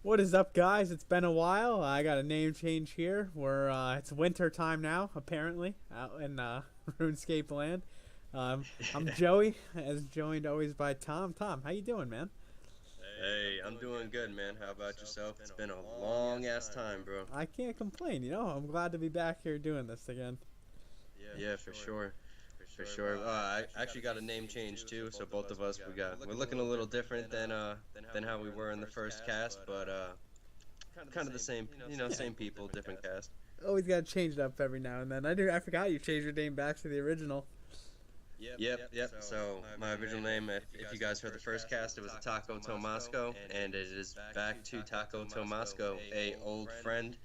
What is up, guys? It's been a while. I got a name change here. It's winter time now, apparently, out in Runescape land. I'm Joey, as joined always by Tom. Tom, how you doing, man? Hey, I'm doing good, man. How about yourself? It's been a long ass time, bro. I can't complain. I'm glad to be back here doing this again. Yeah, for sure. For sure. I actually got a name change too, so both of us we're looking a little different than how we were in the first cast, but kind of the same, Yeah, same people, different cast. always got to change it up every now and then. I forgot you changed your name back to the original. Yep. So my original name, if you guys heard the first cast, it was Taco Tomasco, and it is back to Taco Tomasco, a old friend.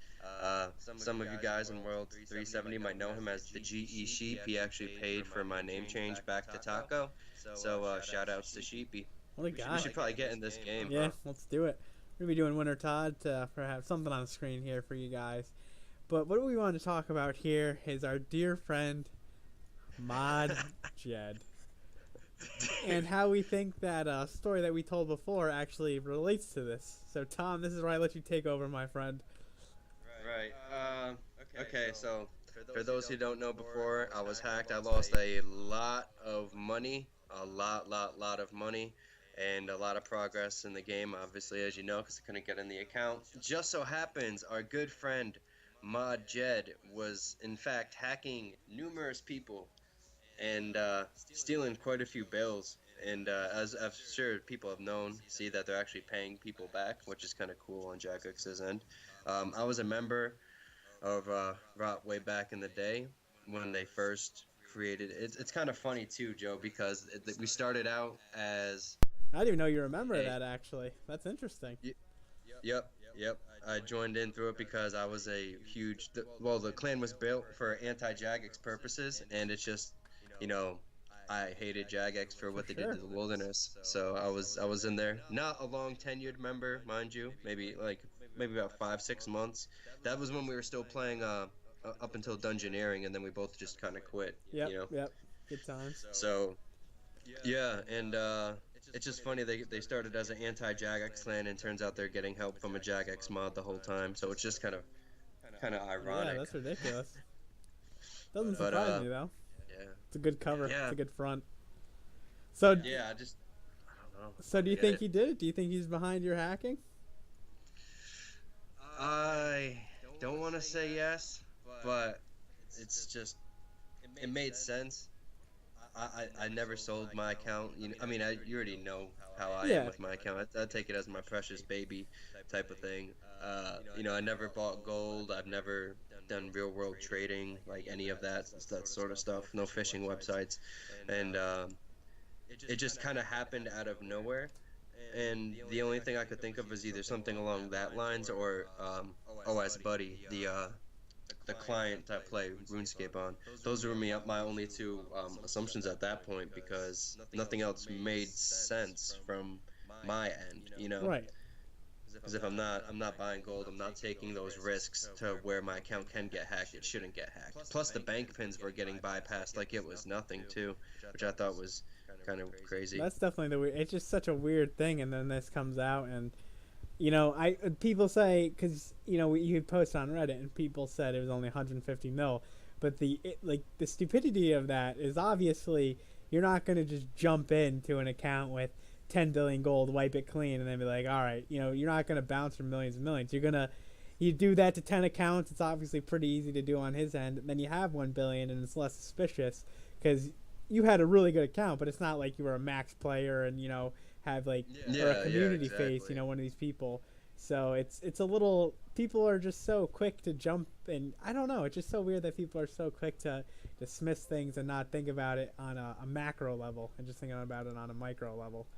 Some of you guys in World 370 might know him as the GE Sheep. He actually paid for my name change back to Taco. So shout outs to Sheepy. What a We guy. should probably get in this game, Yeah, huh? let's do it. We're going to be doing WIntertodt for have something on the screen here for you guys. But what we want to talk about here is our dear friend Mod Jed, and how we think that story that we told before actually relates to this. So, Tom, this is where I let you take over, my friend. Right. Okay, so for those who don't know, before I was hacked, I lost a lot of money, a lot of money, and a lot of progress in the game, obviously, as you know, because I couldn't get in the account. Just so happens, our good friend Mod Jed was, in fact, hacking numerous people and stealing quite a few bills. And as I'm sure people have known, see that they're actually paying people back, which is kind of cool on Jackex's end. I was a member of Rot way back in the day when they first created it. It's kind of funny too, Joe, because we started out as I didn't even know you remember a that, actually. That's interesting. y- yep. I joined in through it because I was a huge well, the clan was built for anti-Jagex purposes, and it's just, you know, I hated Jagex for For what they did sure. to the wilderness. So I was in there, not a long tenured member, mind you, maybe about 5 6 months. That was when we were still playing up until dungeoneering, and then we both just kind of quit, Yep, you know. yep. Good times. So yeah, and it's just funny they started as an anti-Jagex clan, and turns out they're getting help from a Jagex mod the whole time. So it's just kind of Yeah, ironic. that's ridiculous. Doesn't But surprise me, though. yeah, It's a good cover. It's yeah, a good front. So, yeah. I don't know. so I do don't you get think it. he did it? Do you think he's behind your hacking? I don't want to say yes, but it's just it made sense. I never sold my account. I mean, you already know how I am Yeah. with my account. I take it as my precious baby type of thing. I never bought gold. I've never done real world trading, like any of that sort of stuff. No phishing websites, and it just kind of happened out of nowhere. And the only thing I could think of was either something along that lines or OS Buddy, the client I play RuneScape on. Those were my only two assumptions at that point, because nothing else made sense from my end, you know. Right. Because if I'm not buying gold, I'm not taking those risks to where my account can get hacked. It shouldn't get hacked. Plus, the bank pins were getting bypassed like it was nothing too, which I thought was kind of crazy. That's definitely the weird. It's just such a weird thing, and then this comes out, and I people say because you post on Reddit, and people said it was only 150 mil, but the stupidity of that is obviously you're not gonna just jump into an account with 10 billion gold, wipe it clean, and then be like, all right, you're not gonna bounce from millions and millions. You do that to 10 accounts. It's obviously pretty easy to do on his end. And then you have 1 billion, and it's less suspicious because you had a really good account, but it's not like you were a max player and have like or a Yeah, community face, exactly. one of these people. So it's a little people are just so quick to jump, and I don't know. It's just so weird that people are so quick to dismiss things and not think about it on a macro level and just think about it on a micro level.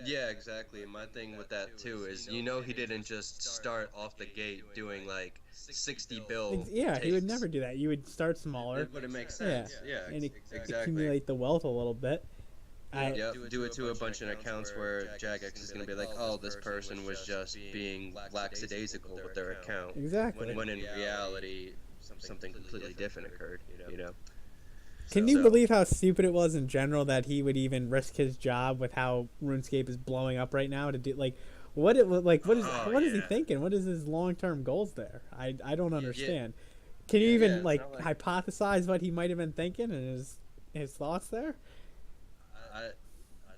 Yeah, exactly. And my thing with that too is, he didn't just start off the gate doing like 60 bill Yeah, he would takes. never do that. You would start smaller, It wouldn't make yeah, sense. Yeah, and exactly. accumulate the wealth a little bit. I Yep, do it to a bunch of accounts where Jagex is going to be like, oh, this person was just being lackadaisical with their account, exactly. when in reality, something completely different occurred, you know? Can you So, believe how stupid it was in general that he would even risk his job with how RuneScape is blowing up right now to do like Oh what is he yeah. thinking? What is his long term goals there? I don't Yeah, understand. Can you yeah. even It's like not like hypothesize what he might have been thinking and his thoughts there? I.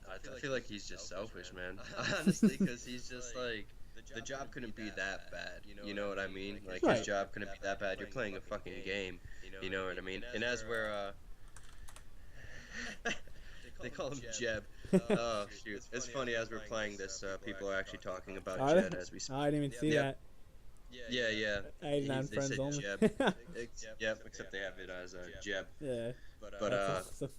I feel like he's just selfish, man. Honestly, because he's just like the job couldn't be that bad. You know what I mean? Like his Right. job couldn't be that bad. You're playing a fucking game. You know what I mean? And as we're they call him Jeb. Oh shoot! It's funny as we're playing this. People are actually talking about Are they? Jed as we Oh, speak. I didn't even see Yep. that. Yeah, yeah. I did not They friends said only. Jeb. Yep. Except they have it as Jeb. Yeah, But that's awesome.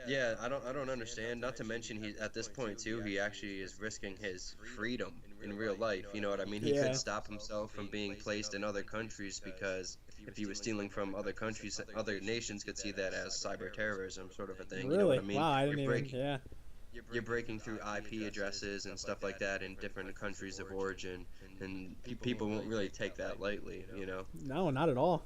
yeah, I don't understand. Not to mention he at this point too, he actually is risking his freedom in real life. You know what I mean? He Yeah. could stop himself from being placed in other countries because if he was stealing from other countries, other nations could see that as cyber terrorism sort of a thing. You know what Really? I mean? Wow, I You're didn't even. breaking Yeah. you're breaking through IP addresses and stuff like that in different countries of origin, and people won't really take that lightly. You know? No, not at all.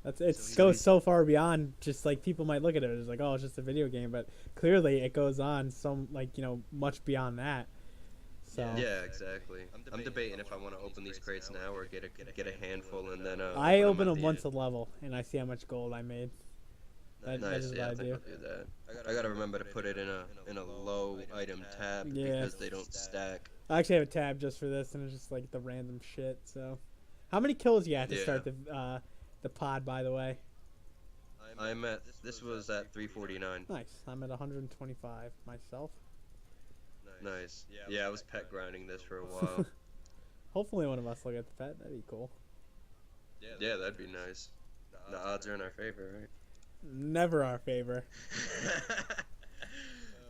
That's So goes he's so far beyond just like people might look at it as like, oh, it's just a video game, but clearly it goes on so like much beyond that. So yeah, exactly. I'm debating if I want to open these crates now or get a handful and then I open open at them the once end. a level and I see how much gold I made. That Nice, is what yeah, I I think do. I'll do that. I gotta remember to put it in a low item tab Yeah. because they don't stack. I actually have a tab just for this, and it's just like the random shit. So, how many kills you have to Yeah, start the pod? By the way, I'm at this was at 349. nice. I'm at 125 myself. Nice. Yeah, I was pet grinding this for a while. Hopefully, one of us will get the pet. That'd be cool. Yeah, that'd be nice. The odds are in our favor, Never our favor. right?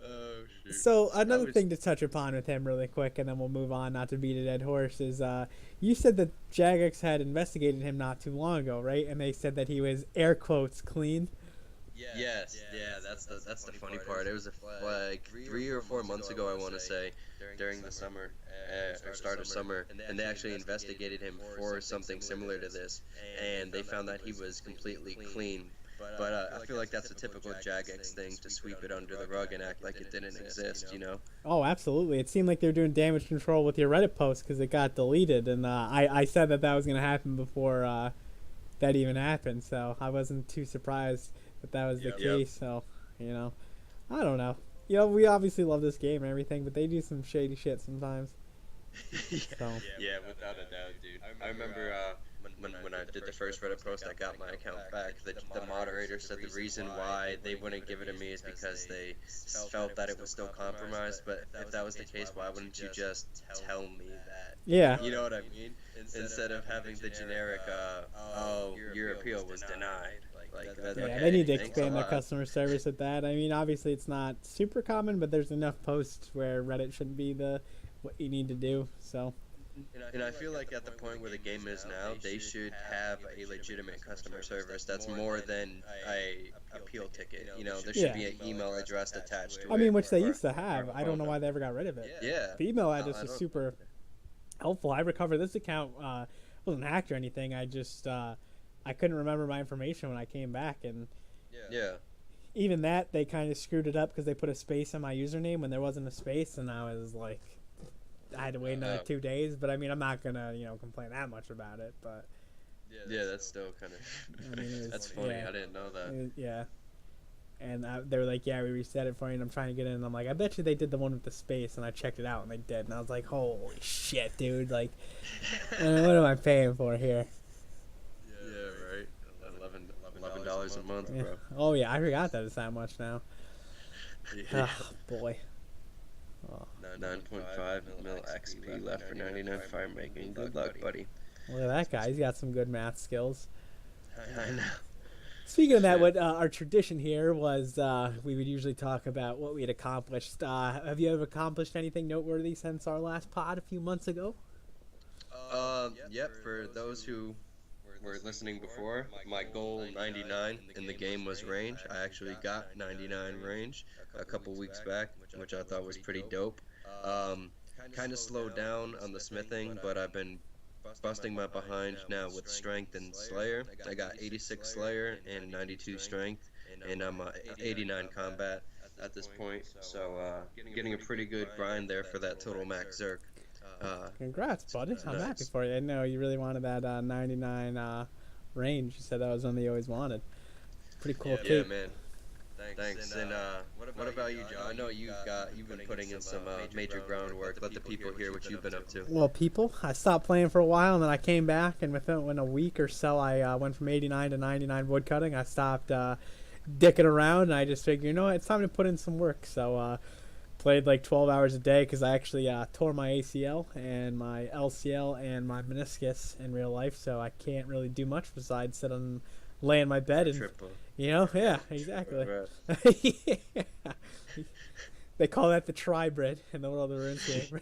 Oh shoot. So I another was thing to touch upon with him really quick, and then we'll move on. Not to beat a dead horse, is you said that Jagex had investigated him not too long ago, right? And they said that he was air quotes clean. Yes, yeah, that's the funny part. It was like 3 or 4 months ago, I want to say, during the summer or start of summer, and they actually investigated him for something similar to this, and they found that he was completely clean. But I feel like that's a typical Jagex thing to sweep it under the rug and act like it didn't exist, you know? Oh, absolutely. It seemed like they were doing damage control with your Reddit post because it got deleted, and I said that was going to happen before that even happened, so I wasn't too surprised that was the case. So, I don't know. We obviously love this game and everything, but they do some shady shit sometimes. yeah, So, yeah, without a doubt, dude. I remember when I did the first Reddit post, I got my account back. The moderator said the reason why they wouldn't give it to me is because they felt that it was still compromised. But if that was the case, why wouldn't you just tell me that? yeah. You know what I mean? Instead of having the generic, oh, your appeal was denied. Like that, Yeah, okay, they need to thanks a expand their lot. customer service with that. I mean, obviously it's not super common, but there's enough posts where Reddit shouldn't be what you need to do. So, And I feel like at the point where the game is now, they should have a legitimate customer service that's more than a appeal ticket. You know, there should yeah. be an email address attached to it. I mean, which they or- used to or have. a I don't phone know why number. they ever got rid of it. Yeah. The email I address is don't- super helpful. I recovered this account. Wasn't hacked or anything. I just I couldn't remember my information when I came back, and Yeah. even that they kind of screwed it up because they put a space on my username when there wasn't a space, and I was like, I had to wait another 2 days. But I mean, I'm not gonna complain that much about it. But Yeah, that's still kind of. I mean, it was, That's funny. yeah. I didn't know that. Yeah. And they were like, yeah, we reset it for you, and I'm trying to get in, and I'm like, I bet you they did the one with the space, and I checked it out, and they did, and I was like, holy shit, dude, like, what am I paying for here? Yeah, right. $11 a month, Yeah. bro. Oh, yeah, I forgot that it's that much now. Yeah. Oh, boy. Oh, 9.5 mil XP left for 99 fire making. Good luck, buddy. look at that guy. He's got some good math skills. I know. Speaking of that, Shit. what our tradition here was we would usually talk about what we had accomplished. Have you ever accomplished anything noteworthy since our last pod a few months ago? Yep. For those who were listening before, my goal 99 in the game was range. I actually got 99 range a couple weeks back, which I thought was pretty dope. Kind of slowed down on the smithing, but I've been busting my behind now with strength and slayer. I got 86 slayer and 92 strength, and I'm 89 combat at this point. So getting a pretty good grind there for that total max Zerk. Congrats, buddy. I'm happy nice. for you. I know you really wanted that 99 range. You said that was one that you always wanted. Pretty cool Yeah, cape. man. Thanks. And what about you, Joe? I know you've been putting in some major groundwork. Let the people hear what you've been up to. Well, people, I stopped playing for a while, and then I came back, and within a week or so, I went from 89 to 99 woodcutting. I stopped dicking around, and I just figured, you know what, it's time to put in some work. So played like 12 hours a day because I actually tore my ACL and my LCL and my meniscus in real life, so I can't really do much besides sit and lay in my bed and Triple. yeah, exactly. Right. Yeah. They call that the tribrid in the world of RuneScape.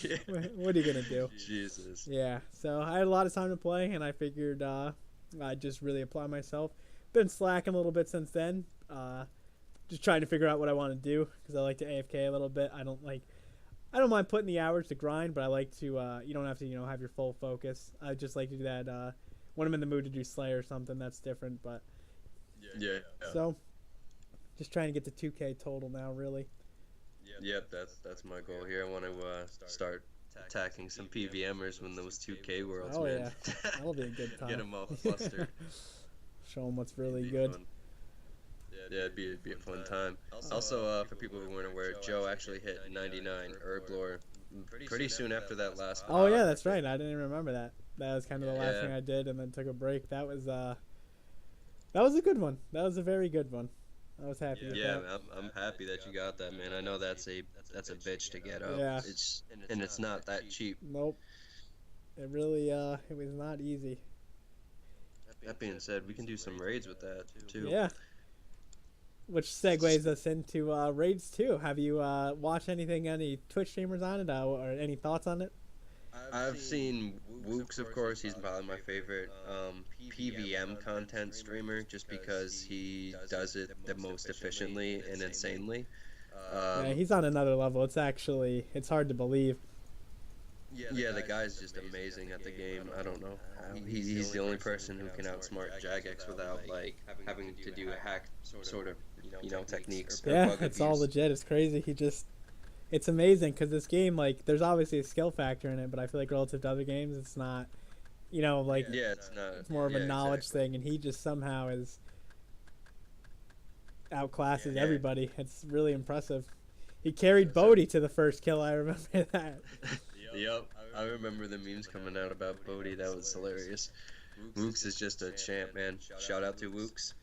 Yeah. What are you gonna do? Jesus. Yeah, so I had a lot of time to play, and I figured I'd just really apply myself. Been slacking a little bit since then. Just trying to figure out what I want to do because I like to AFK a little bit. I don't mind putting the hours to grind, but I like to. You don't have to have your full focus. I just like to do that when I'm in the mood to do Slay or something. That's different, but Yeah. so just trying to get to 2K total now, really. Yep. That's my goal here. I want to start attacking some PVMers when those 2K worlds, Oh man. yeah, that'll be a good time. Get them all flustered. Show them what's really It'd be good. fun. Yeah, it'd be a fun time. Also, for people who weren't aware, Joe actually hit 99 Herblore pretty soon after that last. Oh yeah, that's right. I didn't even remember that. That was kind of the last Yeah. thing I did, and then took a break. That was a good one. That was a very good one. I was happy with Yeah, that. I'm happy that you got that, man. I know that's a bitch to get up. Yeah. It's not that cheap. Nope. It really it was not easy. That being said, we can do some raids with that too. Yeah. Which segues us into raids too. Have you watched any Twitch streamers on it, or any thoughts on it? I've seen Wooks, of course. He's probably my favorite PVM content streamer, just because he does it the most efficiently and insanely. Yeah, he's on another level. It's hard to believe. Yeah, the guy's just amazing at the game. I don't know how. He's the only person who can outsmart Jagex without like having to do a hack sort of techniques. or Yeah, bug it's all abuse. legit. It's crazy. It's amazing because this game, like, there's obviously a skill factor in it, but I feel like relative to other games, it's not, like, Yeah, it's not. it's more of a yeah, knowledge exactly. thing, and he just somehow outclasses Yeah. everybody. It's really impressive. He carried Bodhi to the first kill, I remember that. Yep, I remember the memes coming out about Bodhi. That was hilarious. Wooks is just a champ, man. Shout out to Wooks.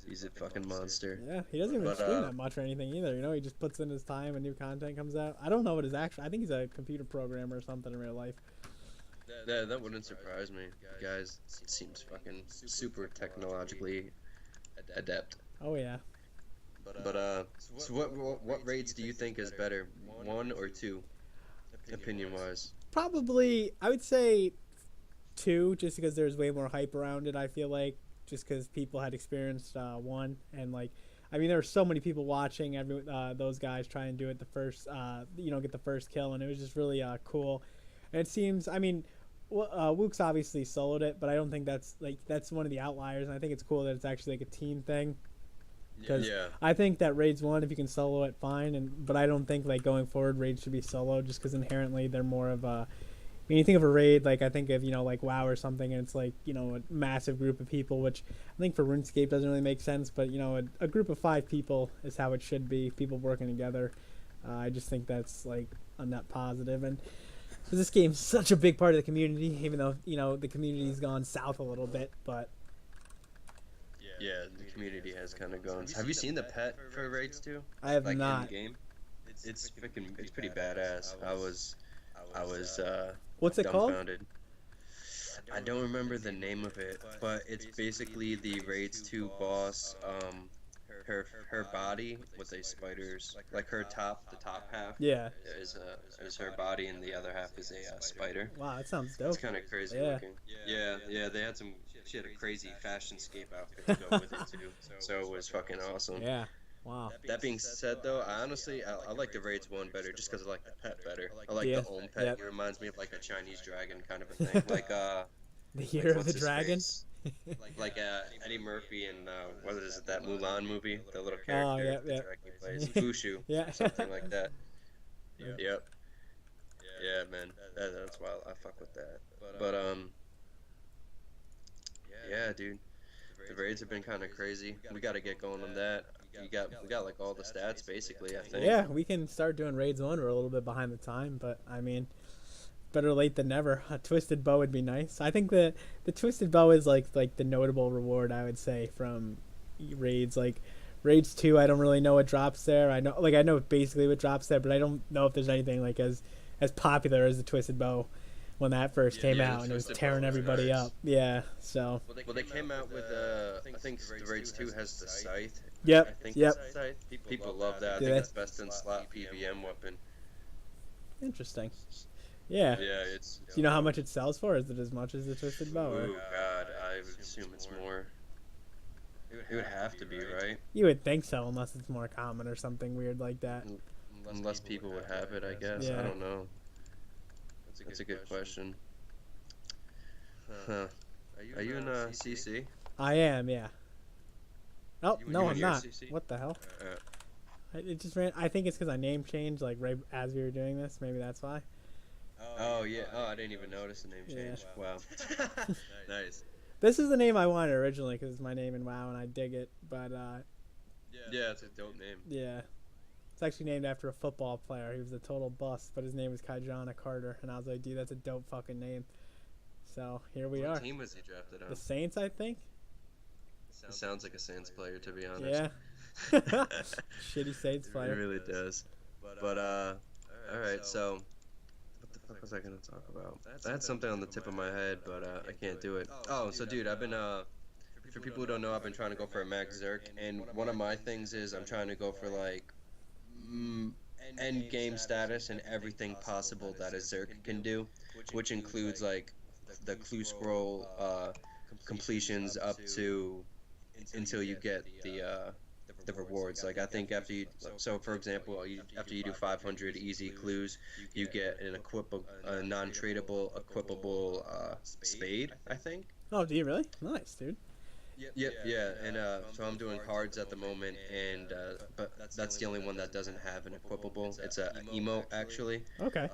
He's a fucking monster. Yeah, he doesn't even But, stream that much or anything either. He just puts in his time and new content comes out. I don't know what his actual. I think he's a computer programmer or something in real life. That wouldn't surprise me. The guy seems fucking super technologically adept. Oh yeah. But so what raids do you think is better, 1 or 2, opinion wise? Probably, I would say 2, just because there's way more hype around it. I feel like just because people had experienced 1, and like, I mean, there were so many people watching those guys try and do it the first, get the first kill, and it was just really cool. And it seems, I mean, Wooks obviously soloed it, but I don't think that's one of the outliers, and I think it's cool that it's actually like a team thing. Because Yeah. I think that raids 1, if you can solo it, fine. But I don't think like going forward raids should be solo, just because inherently they're more of a. When you think of a raid, like I think of like WoW or something, and it's like a massive group of people, which I think for RuneScape doesn't really make sense. But a group of 5 people is how it should be. People working together. I just think that's like a net positive. And 'cause this game's such a big part of the community, even though the community's gone south a little bit, but. Yeah, the community has kind of gone. Have you seen the pet for raids 2? I have Like not. in game? It's pretty badass. I was What's it called? dumbfounded. I don't remember the name of it, but it's basically the raids 2 boss. Her body with a spider's like the top half. Yeah. Is her body, and the other half is a spider. Wow, that sounds dope. It's kind of crazy Yeah. looking. Yeah, they had some. She had a crazy fashionscape outfit to go with it too, so it was fucking awesome. Yeah. Wow. That being said, though, I like the raids 1 better, just because I like the pet better. I like Yeah, the Ohm pet. yep. It reminds me of like a Chinese dragon kind of a thing, like The Year of what's the his Dragon. face? like Eddie Murphy in what is it, that Mulan movie, the little character Oh, yeah, that yeah. dragon plays, Fushu, Yeah. something like that. Yep. Yeah, man, that's wild. I fuck with that. But yeah, dude, the raids have been kind of crazy. We got to get going on that. We got like all the stats basically, I think. Yeah, we can start doing raids one. We're a little bit behind the time, but I mean, better late than never. A twisted bow would be nice. I think the twisted bow is like the notable reward, I would say, from raids. Like raids 2, I don't really know what drops there. I know basically what drops there, but I don't know if there's anything like as popular as the twisted bow when that first came out and it was tearing everybody up. Yeah, so Well, they came out with I think the raids 2 has the scythe. yep, I think yep. the scythe. People love that. I Yeah, think it's best in slot PVM weapon. Interesting. Yeah. Yeah, Do you know how much it sells for? Is it as much as the twisted bow? Or? Oh God, I would assume it's more. It would have to be, right? You would think so, unless it's more common or something weird like that. Unless people would have it, I guess. Yeah. I don't know. That's a good question. Huh. Are you in CC? I am, yeah. Oh, no, in I'm your not. CC? What the hell? It just ran. I think it's because I name changed, like, right as we were doing this. Maybe that's why. Oh yeah. Oh, I didn't even notice the name change. Wow. Nice. This is the name I wanted originally because it's my name in WoW and I dig it. But, Yeah, it's a dope name. yeah. It's actually named after a football player. He was a total bust, but his name was Kajana Carter. And I was like, dude, that's a dope fucking name. So here we are. What team was he drafted on? The Saints, I think. It sounds like a Saints player, to be honest. Yeah. Shitty Saints It player. really does. But all right. So, what the fuck was I gonna talk about? I had something on the tip of my head, but I can't do it. Oh, so dude, I've been for people who don't know, I've been trying to go for a max Zerk, and one of my things is I'm trying to go for like end game status and everything possible that a Zerk can do, which includes like the clue scroll completions up to until you get the rewards. Like I think after you, so for example, after you do 500 easy clues, you get an a non-tradable equipable spade, I think. Oh, do you really? Nice, dude. Yep, yeah, and so I'm doing cards at the moment, and but that's the only one that doesn't have an equipable. It's a emote actually. Okay.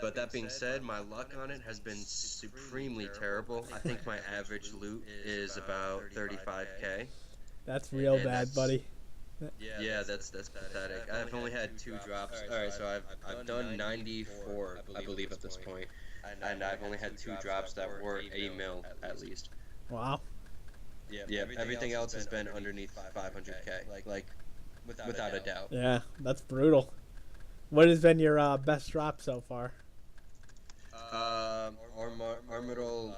But that being said, my luck on it has been supremely terrible. I think my average loot is about 35k. That's real bad, buddy. Yeah, that's pathetic. I've only had 2 drops. All right, so I've done 94, I believe, at this point, and I've only had 2 drops that were a mil at least. Wow. Yeah, everything else has been underneath 500k, like without a doubt. Yeah, that's brutal. What has been your best drop so far? Armadil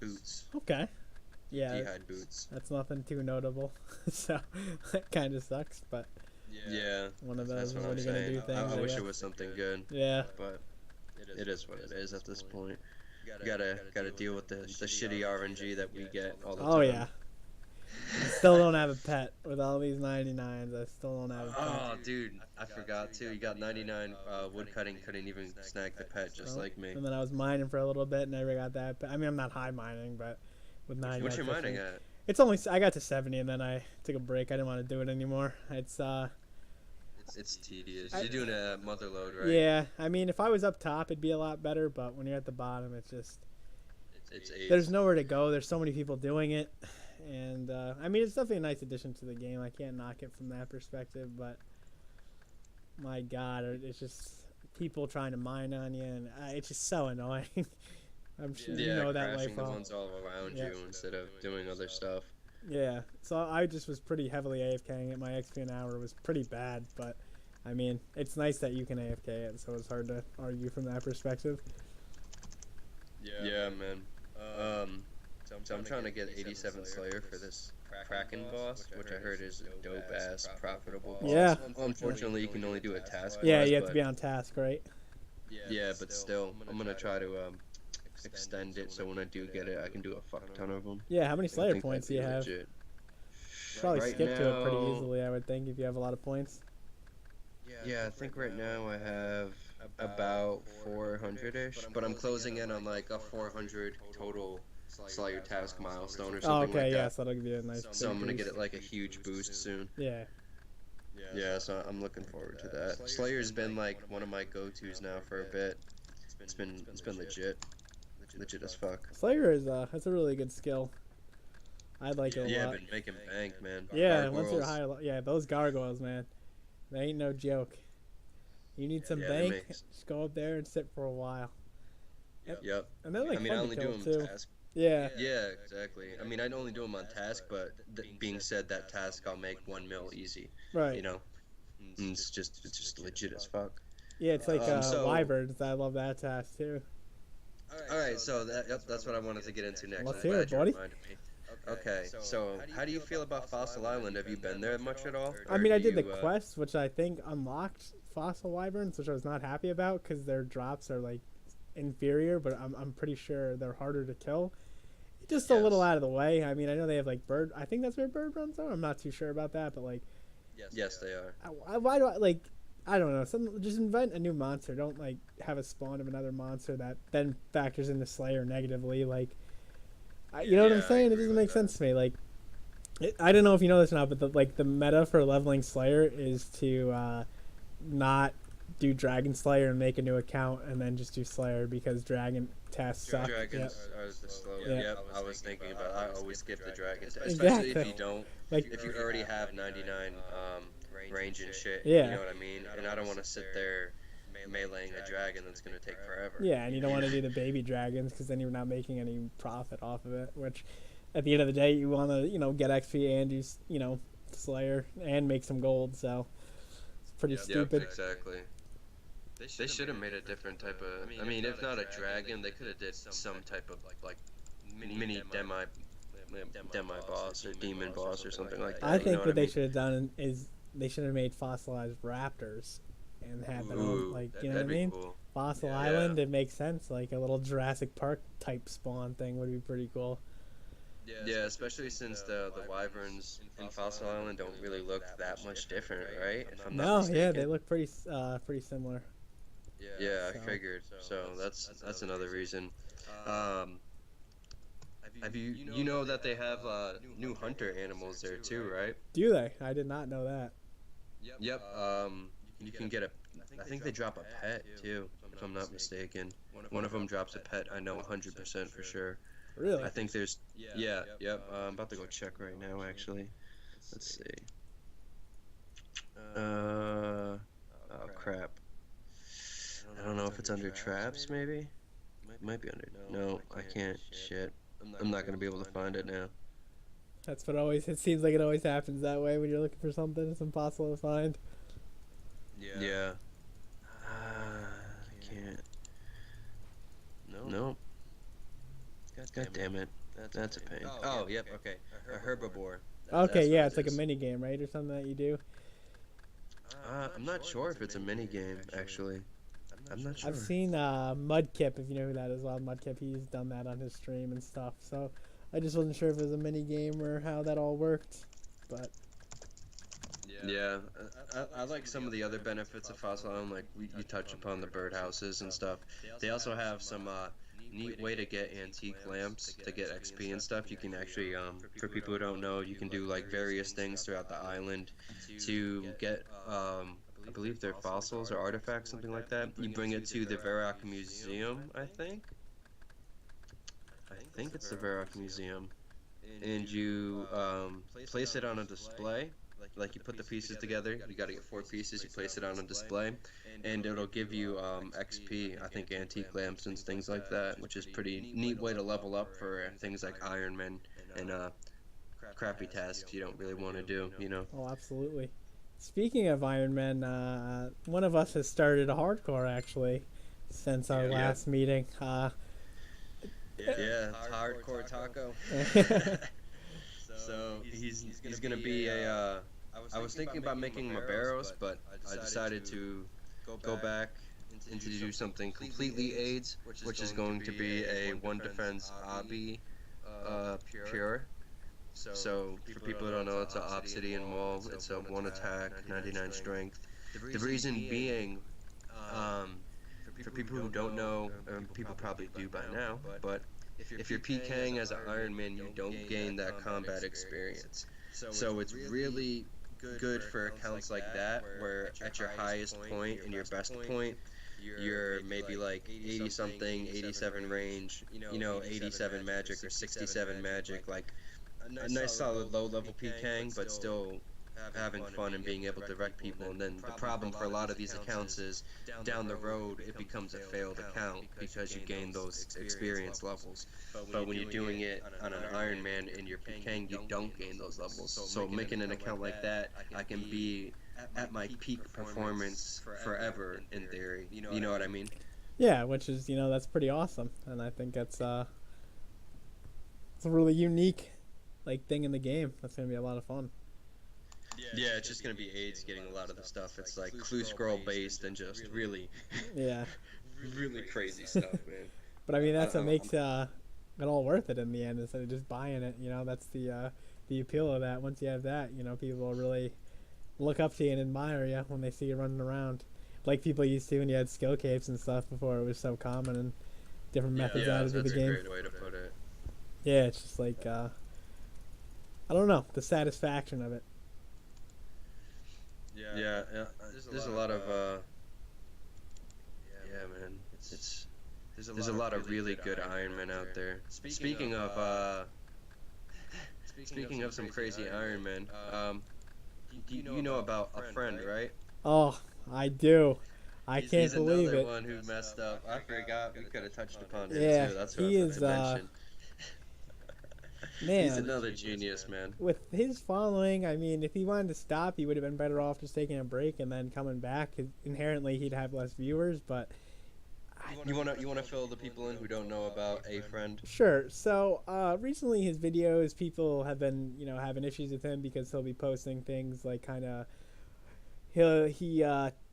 boots. Okay. Yeah. Jihad boots. That's nothing too notable. So that kind of sucks, but Yeah. one of That's those what what I'm are you gonna saying. do things. I wish guess. it was something good, Yeah. but it is what it is at this point. Gotta deal with the shitty RNG that we get all the time. Oh yeah. I still don't have a pet with all these 99s. I still don't have a pet. Oh, dude, I forgot too. You got 99 woodcutting, couldn't even snag the pet, just like me. And then I was mining for a little bit, never got that. I mean, I'm not high mining, but with 99. What's your mining at? It's only I got to 70, and then I took a break. I didn't want to do it anymore. It's tedious. You're doing a mother load, right? Yeah, I mean, if I was up top, it'd be a lot better. But when you're at the bottom, it's just It's there's nowhere to go. There's so many people doing it, and I mean, it's definitely a nice addition to the game. I can't knock it from that perspective, but my God, it's just people trying to mine on you, and it's just so annoying. I'm sure you know that life crashing the well. ones all around you instead of doing other stuff. Yeah, so I just was pretty heavily AFKing it. My XP an hour was pretty bad, but I mean, it's nice that you can AFK it, so it's hard to argue from that perspective. Yeah, man. So I'm trying to get 87 Slayer for this Kraken boss, which I heard is a dope ass profitable boss. Yeah. Unfortunately, you can only do a task. Yeah, you have to be on task, right? Yeah, but still, I'm gonna try to extend it so when I do get it, I can do a fuck ton of them. Yeah, how many I Slayer think points do that'd you be have? legit. Probably Right skip to it pretty now- easily, I would think, if you have a lot of points. Yeah, I think right now I have about 400-ish, but I'm closing in on like a 400 total Slayer task milestone or Oh, something okay, like yeah, that. so that'll give you a nice So I'm gonna big get boost. it like a huge boost soon. Yeah. Yeah, so I'm looking forward to that. Slayer's been like one of my go-tos now for a bit. It's been legit as fuck. Slayer is that's a really good skill. I like it a Yeah, lot. been making bank, man. Yeah, once you're Gargoyles. high, yeah, those gargoyles, man, they ain't no joke. You need some Yeah, they bank, make. just go up there and sit for a while. Yep. And they're I like mean, I fun to only do kill them too. task. Yeah. Yeah, exactly. I mean, I'd only do them on task, but being said, that task I'll make 1 mil easy. Right. You know, and it's just legit as fuck. Yeah, it's like So wyverns. I love that task too. all right, so that's what I wanted to get into next. Let's I'm hear it, glad you buddy. reminded me. Okay, so how do you feel about Fossil Island? Have you been there much at all? I Or mean, I do did the you, quest, which I think unlocked fossil wyverns, which I was not happy about because their drops are like inferior, but I'm pretty sure they're harder to kill. Just a little Yes. out of the way. I mean, I know they have like bird. I think that's where bird runs are. I'm not too sure about that, but like, Yes, they are. why do I like? I don't know. Just invent a new monster. Don't like have a spawn of another monster that then factors into Slayer negatively. Like, you know what I'm Yeah, I saying? It agree doesn't with make that. sense to me. Like, I don't know if you know this or not, but the meta for leveling Slayer is to not do Dragon Slayer and make a new account and then just do Slayer because Dragon tasks suck. Dragons are the slow. Yeah. Yep, I was thinking about. I always skip the dragons, Exactly. especially if you don't. Like, If you already have 99 range and shit. Yeah. You know what I mean? And I don't want to sit there meleeing a dragon that's gonna take forever. yeah, and you don't want to do the baby dragons because then you're not making any profit off of it. Which, at the end of the day, you want to get XP and use Slayer and make some gold. So it's pretty Yep, stupid. exactly. They should have made a different type of. I mean, if not a dragon, they could have did some type of like mini demi boss or demon boss or something like that. I you know think what what I they mean? should have done is they should have made fossilized raptors and had their own, Ooh, like, you know what I that'd be mean? cool. Fossil Yeah. Island, it makes sense. Like a little Jurassic Park type spawn thing would be pretty cool. Yeah, especially since the wyverns in Fossil Island don't really look that much different, right? If I'm not No, mistaken. yeah, they look pretty similar. Yeah, I So- figured. So that's another reason. Have you know that they have new hunter animals there too, right? Do they? I did not know that. Yep. You can get a. I think they drop a pet too, if I'm not mistaken. One of them drops a pet. I know 100% for sure. Really? I think there's. Yeah. Yep. I'm about to go check right now. Actually, let's see. Oh crap. I don't know if it's under traps, maybe. It might be under. No, I can't. Shit. I'm not gonna be able to find it now. That's what always. It seems like it always happens that way when you're looking for something. It's impossible to find. Yeah. I can't. No. God damn it. That's a pain. Oh, yep. Okay. A herbivore. Okay, That's yeah, what it's it like a is. mini game, right, or something that you do. I'm not sure if it's a mini game actually. I'm not sure. I've seen Mudkip, if you know who that is. Well, Mudkip, he's done that on his stream and stuff. So I just wasn't sure if it was a mini game or how that all worked. But Yeah, I like some of the other benefits of Fossil Island, like you touch upon the birdhouses and stuff. They also have some neat way to get antique lamps to get XP and stuff. You can actually, for people who don't know, you can do like various things throughout the island to get, I believe they're fossils or artifacts, something like that. You bring it to the Varrock Museum, I think. I think it's the Varrock Museum, and you place it on a display. Like you put the pieces together, you gotta get 4 pieces, you place it on a display, and it'll give you XP, I think antique lamps and things like that, which is pretty neat way to level up for things like Iron Man and crappy tasks you don't really want to do, you know? oh, absolutely. Speaking of Iron Man, one of us has started a hardcore actually since our Yeah. last meeting. Yeah, hardcore taco. So he's gonna be a. I was thinking about making him a Barrows, but I decided to go back and to do something completely AIDS, which is going to be a 1 defense obby pure. So for people who don't know, it's an obsidian wall. It's a 1 attack, 99 strength. The reason being, for people who don't know, people probably do by now, but if you're PKing as an Iron Man, you don't gain that combat experience. So it's really good for accounts like that, where at your highest point and your best point, you're maybe like 80 something, 87 range, 87 magic or 67 magic, like a nice solid low level PKing, but still having fun and being able to wreck people. And then the problem for a lot of these accounts is down the road it becomes a failed account because you gain those experience levels. But when you're doing it on an Iron Man and you're PKing, you don't gain those levels. So making an account like that, I can be at my peak performance forever in theory. You know what I mean? Yeah, which is that's pretty awesome, and I think it's a really unique like thing in the game. That's gonna be a lot of fun. Yeah, it's just gonna be AIDS getting a lot of the stuff. It's like clue scroll based and just really, Yeah, really crazy stuff, man. but I mean that's what makes it all worth it in the end instead of just buying it. That's the appeal of that. Once you have that, people will really look up to you and admire you when they see you running around, like people used to when you had skill capes and stuff before it was so common and different methods added to the game. That's a great way to put it. Yeah, it's just like I don't know, the satisfaction of it. Yeah. There's a lot of yeah, man. There's a lot of really good Iron Men out there. Speaking of some crazy Iron Men, you know about a friend, right? Oh, I do. I can't believe it. He's another it. one who messed up. I forgot we could have touched upon him Yeah, too. That's what he I was is. going to mention. Man, he's another genius, man. With his following, I mean, if he wanted to stop, he would have been better off just taking a break and then coming back. Inherently, he'd have less viewers, but you wanna fill the people in who don't know about a friend? Sure. So recently, his videos, people have been having issues with him because he'll be posting things like kind of he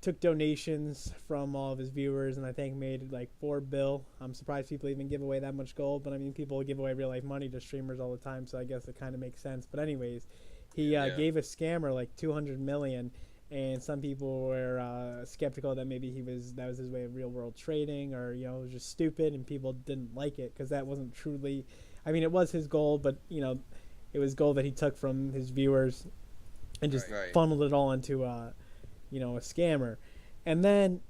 took donations from all of his viewers and I think made like $4 billion. I'm surprised people even give away that much gold, but I mean people give away real life money to streamers all the time, so I guess it kind of makes sense. But anyways, he gave a scammer like 200 million, and some people were skeptical that maybe that was his way of real world trading, or it was just stupid, and people didn't like it because that wasn't truly. I mean, it was his gold, but it was gold that he took from his viewers and just funneled it all into a scammer. And then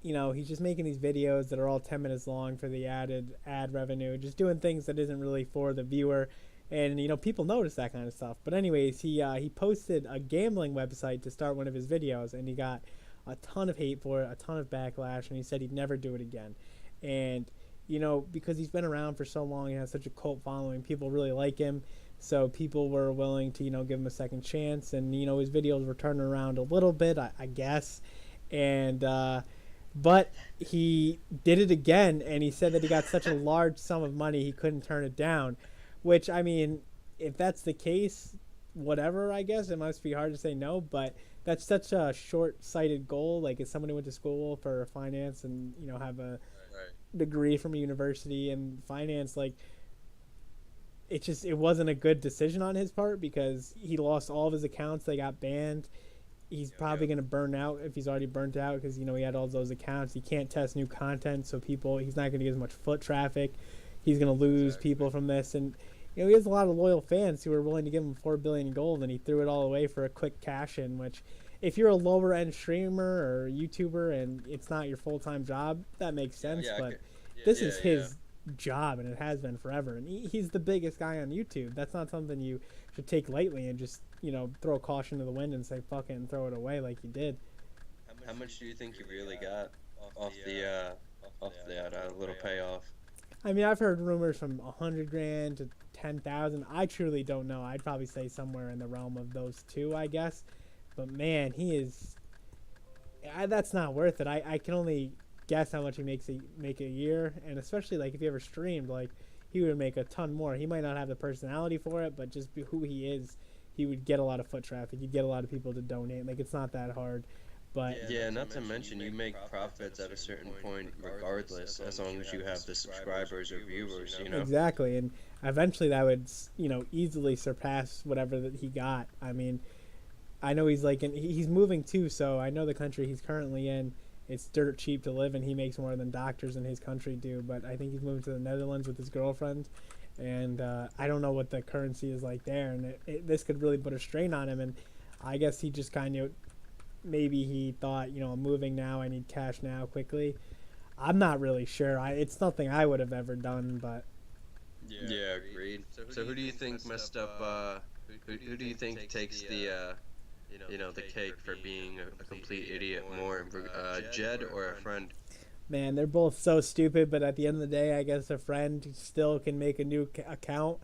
he's just making these videos that are all 10 minutes long for the added ad revenue, just doing things that isn't really for the viewer. And people notice that kind of stuff. But anyways, he posted a gambling website to start one of his videos, and he got a ton of hate for it, a ton of backlash, and he said he'd never do it again. And because he's been around for so long and has such a cult following, people really like him. So people were willing to give him a second chance, and his videos were turning around a little bit, I guess. And but he did it again, and he said that he got such a large sum of money he couldn't turn it down. Which, I mean, if that's the case, whatever, I guess. It must be hard to say no, but that's such a short-sighted goal. Like, as someone who went to school for finance and, have a degree from a university in finance, like, it wasn't a good decision on his part because he lost all of his accounts. They got banned. He's probably going to burn out if he's already burnt out because, he had all those accounts. He can't test new content, so he's not going to get as much foot traffic. He's going to lose people from this, and he has a lot of loyal fans who are willing to give him $4 billion in gold, and he threw it all away for a quick cash in. Which, if you're a lower end streamer or YouTuber and it's not your full time job, that makes sense. But this is his job, and it has been forever. And he's the biggest guy on YouTube. That's not something you should take lightly and just throw caution to the wind and say fuck it and throw it away like you did. How much do you think you really got off that little payoff? I mean, I've heard rumors from 100 grand to 10,000. I truly don't know. I'd probably say somewhere in the realm of those two, I guess. But man, that's not worth it. I can only guess how much he make a year, and especially like if he ever streamed, like he would make a ton more. He might not have the personality for it, but just who he is, he would get a lot of foot traffic. He'd get a lot of people to donate. Like, it's not that hard. But not to mention you make profits at a certain point regardless, as long as you have the subscribers or viewers, Exactly, and eventually that would easily surpass whatever that he got. I mean, I know he's moving too, so I know the country he's currently in, it's dirt cheap to live in. He makes more than doctors in his country do, but I think he's moving to the Netherlands with his girlfriend, and I don't know what the currency is like there, and this could really put a strain on him. And I guess he just kind of maybe he thought, I'm moving now, I need cash now quickly. I'm not really sure. It's nothing I would have ever done, but Yeah, agreed. So who do you think messed up? Who do you think takes the cake for being a complete idiot more, Jed or a friend? man, they're both so stupid. But at the end of the day, I guess a friend still can make a new account.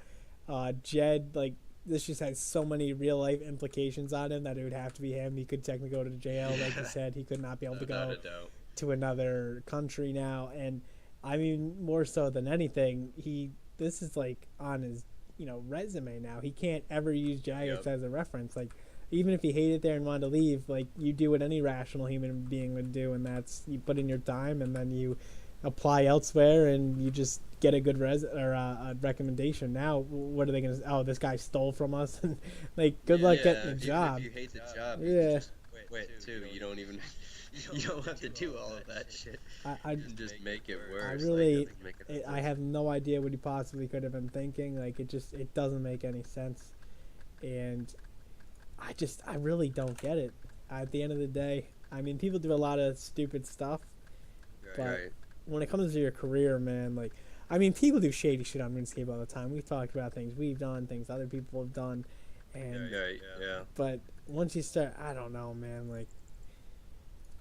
Jed, like, this just has so many real life implications on him that it would have to be him. He could technically go to jail, like you said. He could not be able to Without go a doubt. to another country now. And I mean, more so than anything, this is like on his resume now. He can't ever use Jagex Yep. as a reference. Like, even if he hated there and wanted to leave, like, you do what any rational human being would do, and that's you put in your time and then you apply elsewhere and you just get a good a recommendation. Now what are they gonna? Oh, this guy stole from us, and like, good luck getting a job. If you hate the job, you Yeah. just quit too. You don't even you don't have to do all of that shit. I You can just make it worse. really, Like, make it I have no idea what he possibly could have been thinking. Like, it doesn't make any sense, and I really don't get it. At the end of the day, I mean, people do a lot of stupid stuff, but right. when it comes to your career, man, like, I mean, people do shady shit on RuneScape all the time. We've talked about things we've done, things other people have done, and Yeah. but once you start, I don't know, man. Like,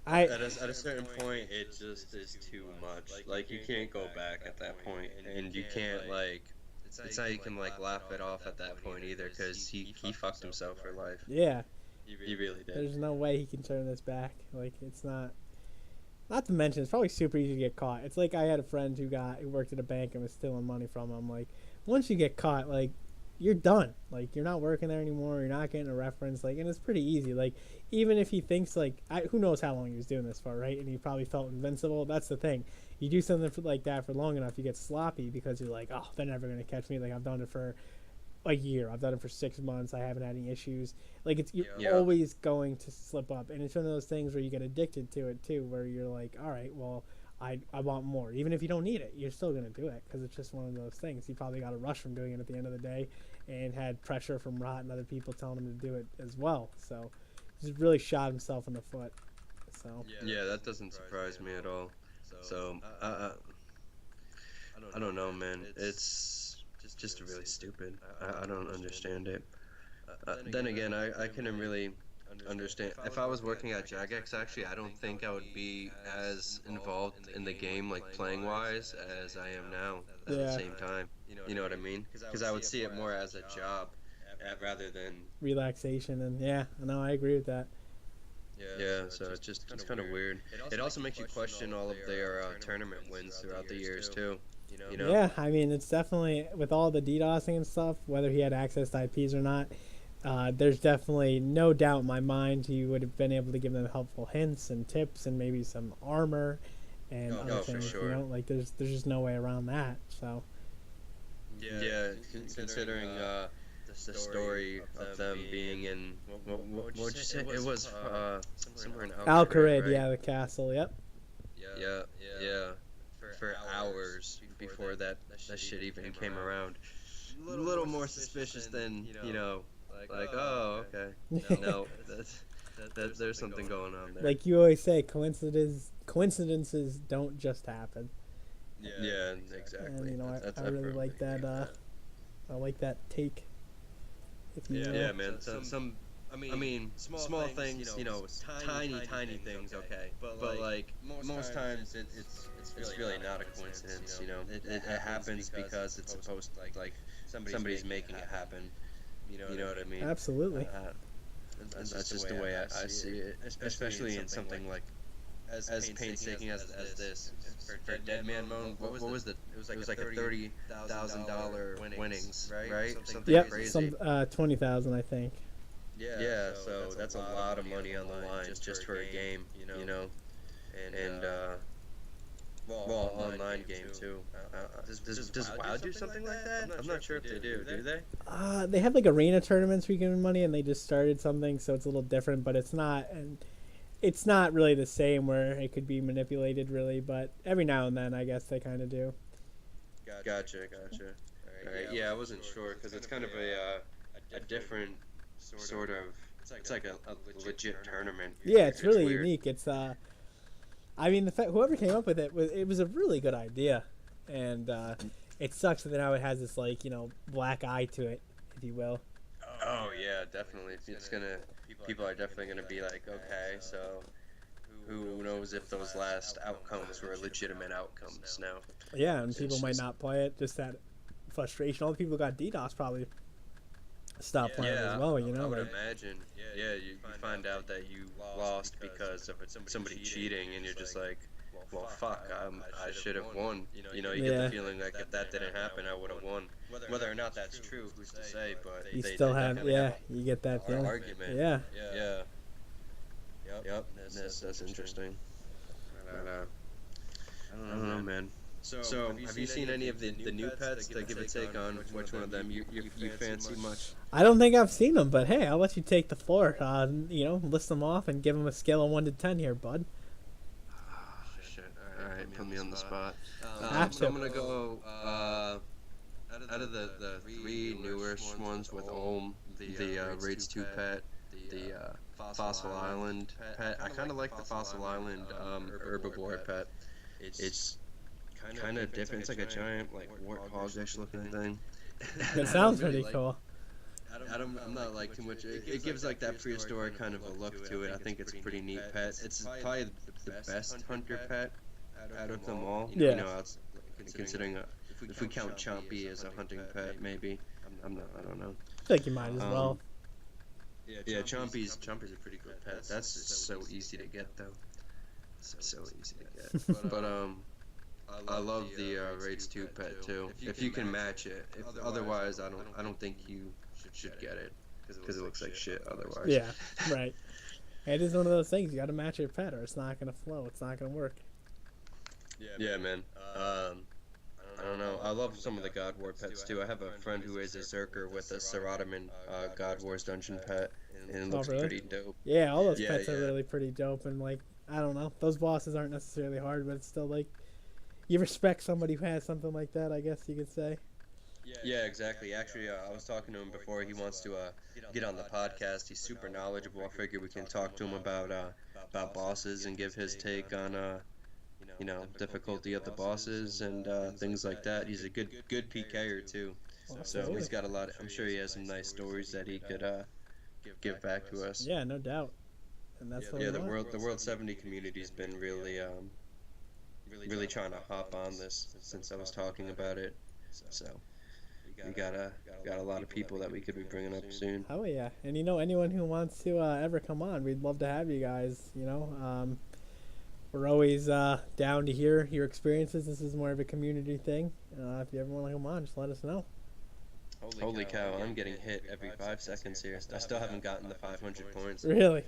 At a certain point, it just is too much. Like, you can't go back at that point, and you can't, like, it's not you can, like, laugh it off at that point either, because he fucked himself for life. yeah, He really did. there's no way he can turn this back. Like, it's not. Not to mention, it's probably super easy to get caught. It's like I had a friend who worked at a bank and was stealing money from him. Like, once you get caught, like, you're done. Like, you're not working there anymore. You're not getting a reference. Like, and it's pretty easy. Like, even if he thinks, like, who knows how long he was doing this for, right? And he probably felt invincible. That's the thing. You do something like that for long enough, you get sloppy because you're like, oh, they're never gonna catch me. Like, I've done it for a year. I've done it for 6 months. I haven't had any issues. Like, you're always going to slip up, and it's one of those things where you get addicted to it too, where you're like, all right, well, I want more. Even if you don't need it, you're still gonna do it because it's just one of those things. He probably got a rush from doing it at the end of the day, and had pressure from Rot and other people telling him to do it as well. So, just really shot himself in the foot. So Yeah, that doesn't surprise me at all. So, I don't know, man. It's just really stupid. I don't understand it. Then again, I couldn't really understand. If I was working at Jagex, actually, I don't think I would be as involved in the game, like playing wise, as I am now at the same time. You know what I mean? Because I would see it more as a job rather than. relaxation, and yeah, no, I agree with that. Yeah, so it's kind of weird. It also makes you question all of their tournament wins throughout the years too. You know? Yeah, I mean, it's definitely with all the DDoSing and stuff, whether he had access to IPs or not. There's definitely no doubt in my mind he would have been able to give them helpful hints and tips and maybe some armor and other for things. sure. Like, there's just no way around that. So Yeah, considering the story of them being in what would you say? It was somewhere in Alcarid, right? yeah, the castle. Yep. Yeah. For hours before that shit even came around. A little more suspicious than like, oh, okay. No, there's something going on there. Like you always say, coincidences don't just happen. Yeah, exactly. And That's I really like agree that. with I like that take. If you will. Yeah, man. I mean, small things, tiny things, okay. But like most times, it's really not a coincidence. It happens because it's supposed to, like somebody's making it happen. You know what I mean? Absolutely. That's just the way I see it, especially in something like as painstaking as this. For Dead Man Moan, what was it? It was like a $30,000 winnings, right? Something Yep, crazy. 20,000, I think. Yeah, so that's a lot of money on the line just for a game, and well, online game too. Does WoW do something like that? I'm not sure if they do. Do they? They have like arena tournaments where you can win money, and they just started something, so it's a little different, but it's not, and it's not really the same where it could be manipulated really, but every now and then I guess they kind of do. Gotcha. All right. Yeah, I wasn't sure because it's kind of a different sort of it's like a legit tournament. Yeah, it's It's really weird. unique. It's I mean, the fact whoever came up with it was a really good idea, and it sucks that now it has this like black eye to it, if you will. Oh yeah, definitely. It's gonna people are definitely gonna be like, okay, so who knows if those last outcomes were legitimate outcomes now? Yeah, and people It's might just not play it. Just that frustration. All the people who got DDoS probably stop playing as yeah, well. I would Like, imagine. Yeah, you find out that you lost because of somebody cheating, and you're just like, well, fuck, I should have won. You get the yeah, feeling like if that didn't happen, I would have won. Whether or not that's true, who's to say? But you they still have definitely have you get that an feeling. argument. Yeah, Yeah. Yep. That's interesting. But, I don't know, man. So, have you seen any of the new pets to give a take on which one of them you fancy much? I don't think I've seen them, but hey, I'll let you take the floor. List them off and give them a scale of 1 to 10 here, bud. Oh, shit. All right, put me on the spot. Have So to. I'm gonna go out of the three newish ones with Olm, the Raids 2 pet, the Fossil Island pet. I kind of like the Fossil Island herbivore pet. It's kind of different. It's like a giant, like warthog-ish looking thing. It I sounds don't really pretty like. cool. I'm not like too much. It gives like that prehistoric kind of a look to it. I think it's a pretty neat pet. It's probably the best hunter pet out of them all. Yeah. Considering if we count Chompy as a hunting pet, maybe. I'm not. I don't know. I think you might as well. Yeah, Chompy's a pretty good pet. That's just so easy to get though. So easy to get. But I love the Raids 2 pet too. If you can match it. If otherwise, I don't think you should get it because it looks like shit otherwise. Yeah, right. It is one of those things. You got to match your pet, or it's not gonna flow. It's not gonna work. Yeah, man. I don't know. I love some of the God War pets too. I have a friend who is a Zerker with a Ceratomin God Wars dungeon pet, and it looks really? pretty dope. Yeah, all those Yeah, pets are yeah. really pretty dope, and like I don't know, those bosses aren't necessarily hard, but it's still like you respect somebody who has something like that. I guess you could say. Yeah, exactly. Actually, I was talking to him before. He wants to get on the podcast. He's super knowledgeable. I figure we can talk to him about bosses and give his take on difficulty of the bosses and things like that. He's a good PKer too. So Absolutely. he's got a lot. I'm sure he has some nice stories that he could give back to us. Yeah, no doubt. And that's what Yeah, we want. the World 70 community's been really trying to hop on this since I was talking about it. So we got a lot of people that we could be bringing up soon. Oh yeah, and anyone who wants to ever come on, we'd love to have you guys. We're always down to hear your experiences. This is more of a community thing. If you ever want to come on, just let us know. Holy cow, I'm getting hit every 5 seconds here. I still haven't gotten the 500 points. Really?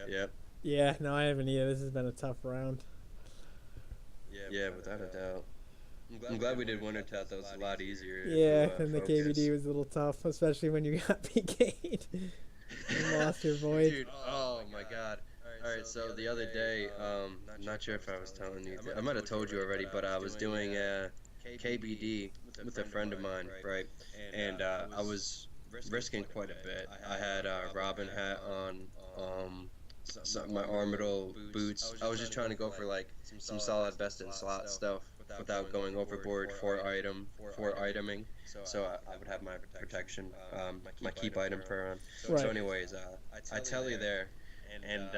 Yep. Yeah, no, I haven't either. This has been a tough round. Yeah, without a doubt. I'm glad we did WIntertodt. That was a lot easier. Yeah, to, and the focus. KBD was a little tough, especially when you got PK'd and lost your void. Dude, oh my god. Alright, so the other day, I'm not sure if I was telling you. I might have told you already, but I was doing a KBD with a friend of mine, right? And I was risking quite a bit. I had a Robin hat on, my Armadil boots. I was just trying to go for like some solid best in slot stuff without going overboard for iteming. So I would have my protection, my keep item per on. Right. So anyways, I tell you there, and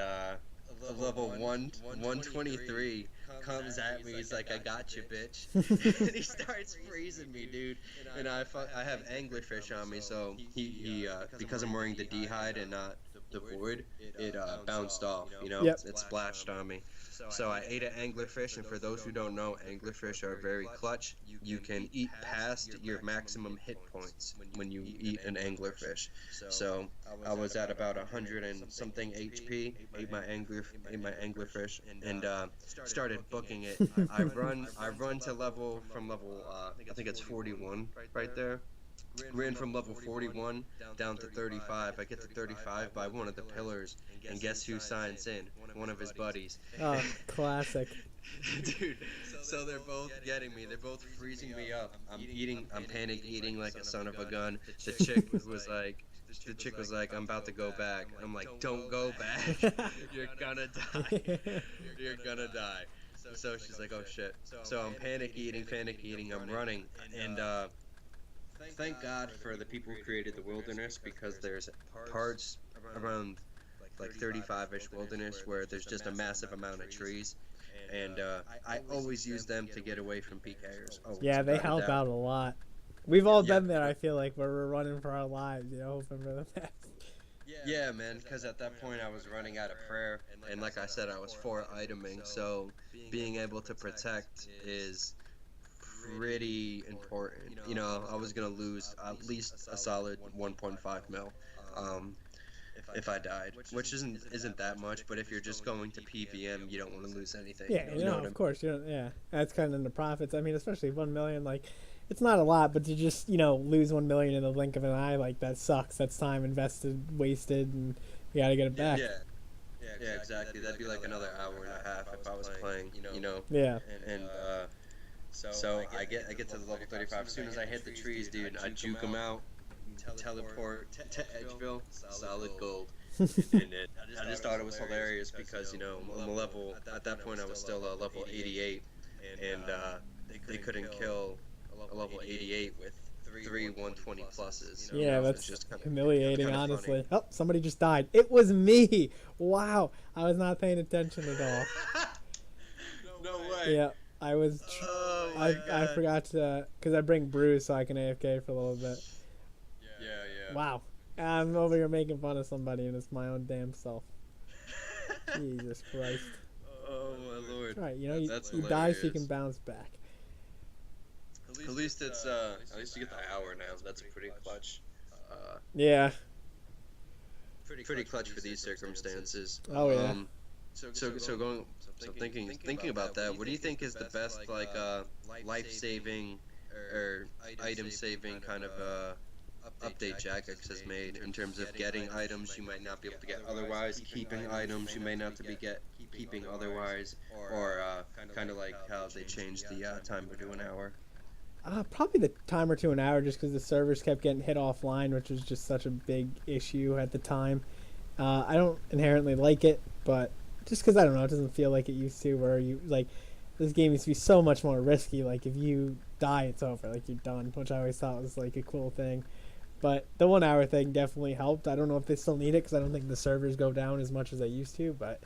level 123 comes at me. He's like, "I got you, bitch," and he starts freezing me, dude. And I have anglerfish on me, so he because I'm wearing the D-hide and not the void, it bounced off. Yep. It splashed on me. So I ate an anglerfish, and for those who don't know, anglerfish are very clutch. You can eat past your maximum hit points when you eat an anglerfish. So I was at about 100 and something HP, ate my anglerfish, and started booking it. I run to level I think it's 41 right there. Ran from level 41 down to 35. I get to 35 by one of the pillars, and guess who signs in? One of his buddies. Oh, classic. Dude, so they're both getting me. They're both freezing me up. I'm panic eating like a son of a gun. The chick was like, the chick was like, I'm about to go back. I'm like, don't go back. You're gonna die. You're gonna die. So she's like, oh shit. So I'm panic eating. I'm running, and thank God for the people who created the wilderness, because there's parts around like 35-ish wilderness where there's just a massive amount of trees, and I always use them to get away from PKers. Always, Yeah, they without a help doubt. out a lot. We've all Yeah. been there, I feel like, where we're running for our lives, hoping for the best. Yeah, man, because at that point I was running out of prayer, and like I said, I was 4 iteming, so being able to protect is pretty important. I was gonna lose at least a solid 1.5 mil, if I died, which isn't that much. But if you're just going to PVM, you don't want to lose anything. Yeah, You know what I of mean? course, yeah. That's kind of the profits. I mean, especially 1 million, like, it's not a lot, but to just, lose 1 million in the blink of an eye, like, that sucks. That's time invested, wasted, and you gotta get it back. Yeah, exactly. That'd be like another hour and a half if I was playing. Yeah. And so I get to the level 35. As soon as I hit the trees, dude, I juke them out, teleport to Edgeville, solid gold. And I just thought it was hilarious because I'm a level, at that point I was still a level 88, and they couldn't kill a level 88 with three 120 pluses. Yeah, that's just humiliating, kinda honestly. funny. Oh, somebody just died. It was me. Wow, I was not paying attention at all. No way. Yeah, I was. Oh my I God. forgot to, because I bring Bruce so I can AFK for a little bit. Yeah. Wow, I'm over here making fun of somebody and it's my own damn self. Jesus Christ. Oh my lord. Right, That's you die so you hilarious. can bounce back. At least it's at least you get the hour now. That's pretty clutch. Yeah. Pretty clutch for these circumstances. Oh, yeah. So thinking about that, what do you think is the best life saving or item saving kind of update Jagex has made in terms of getting items you might not be able to get otherwise, keeping items you may not be keeping otherwise, or kind of like how they changed the timer to an hour? Probably the timer to an hour, just because the servers kept getting hit offline, which was just such a big issue at the time. I don't inherently like it, but just because, I don't know, it doesn't feel like it used to, where this game used to be so much more risky. Like, if you die, it's over. Like, you're done, which I always thought was, like, a cool thing. But the 1 hour thing definitely helped. I don't know if they still need it, because I don't think the servers go down as much as they used to, but...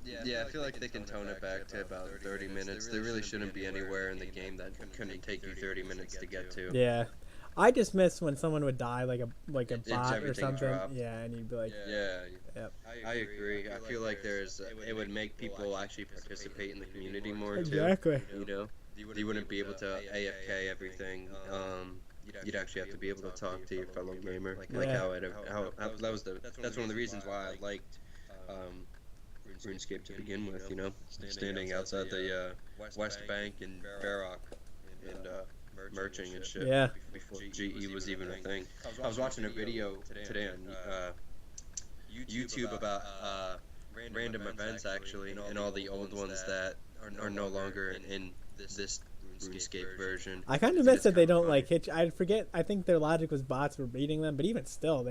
Yeah, I feel like they can tone it back to about 30 minutes. There really shouldn't be anywhere in the game that couldn't take you 30 minutes to get to. Yeah. I just miss when someone would die, like a bot or everything something. dropped. Yeah, and you'd be like... Yeah. Yep. I agree. I feel like it would make people actually participate in the community more Exactly. too. You wouldn't be able to AFK everything. You'd actually have to be able to talk to your fellow gamer, like Yeah. that's one of the reasons why I liked RuneScape to begin with. Standing outside the West Bank in Varrock and merching and shit. Yeah. Before GE was even a thing. I was watching a video today on YouTube about random events actually, and all the old ones that are no longer in this RuneScape version. I kind of miss that they don't like hit you. I forget. I think their logic was bots were beating them, but even still,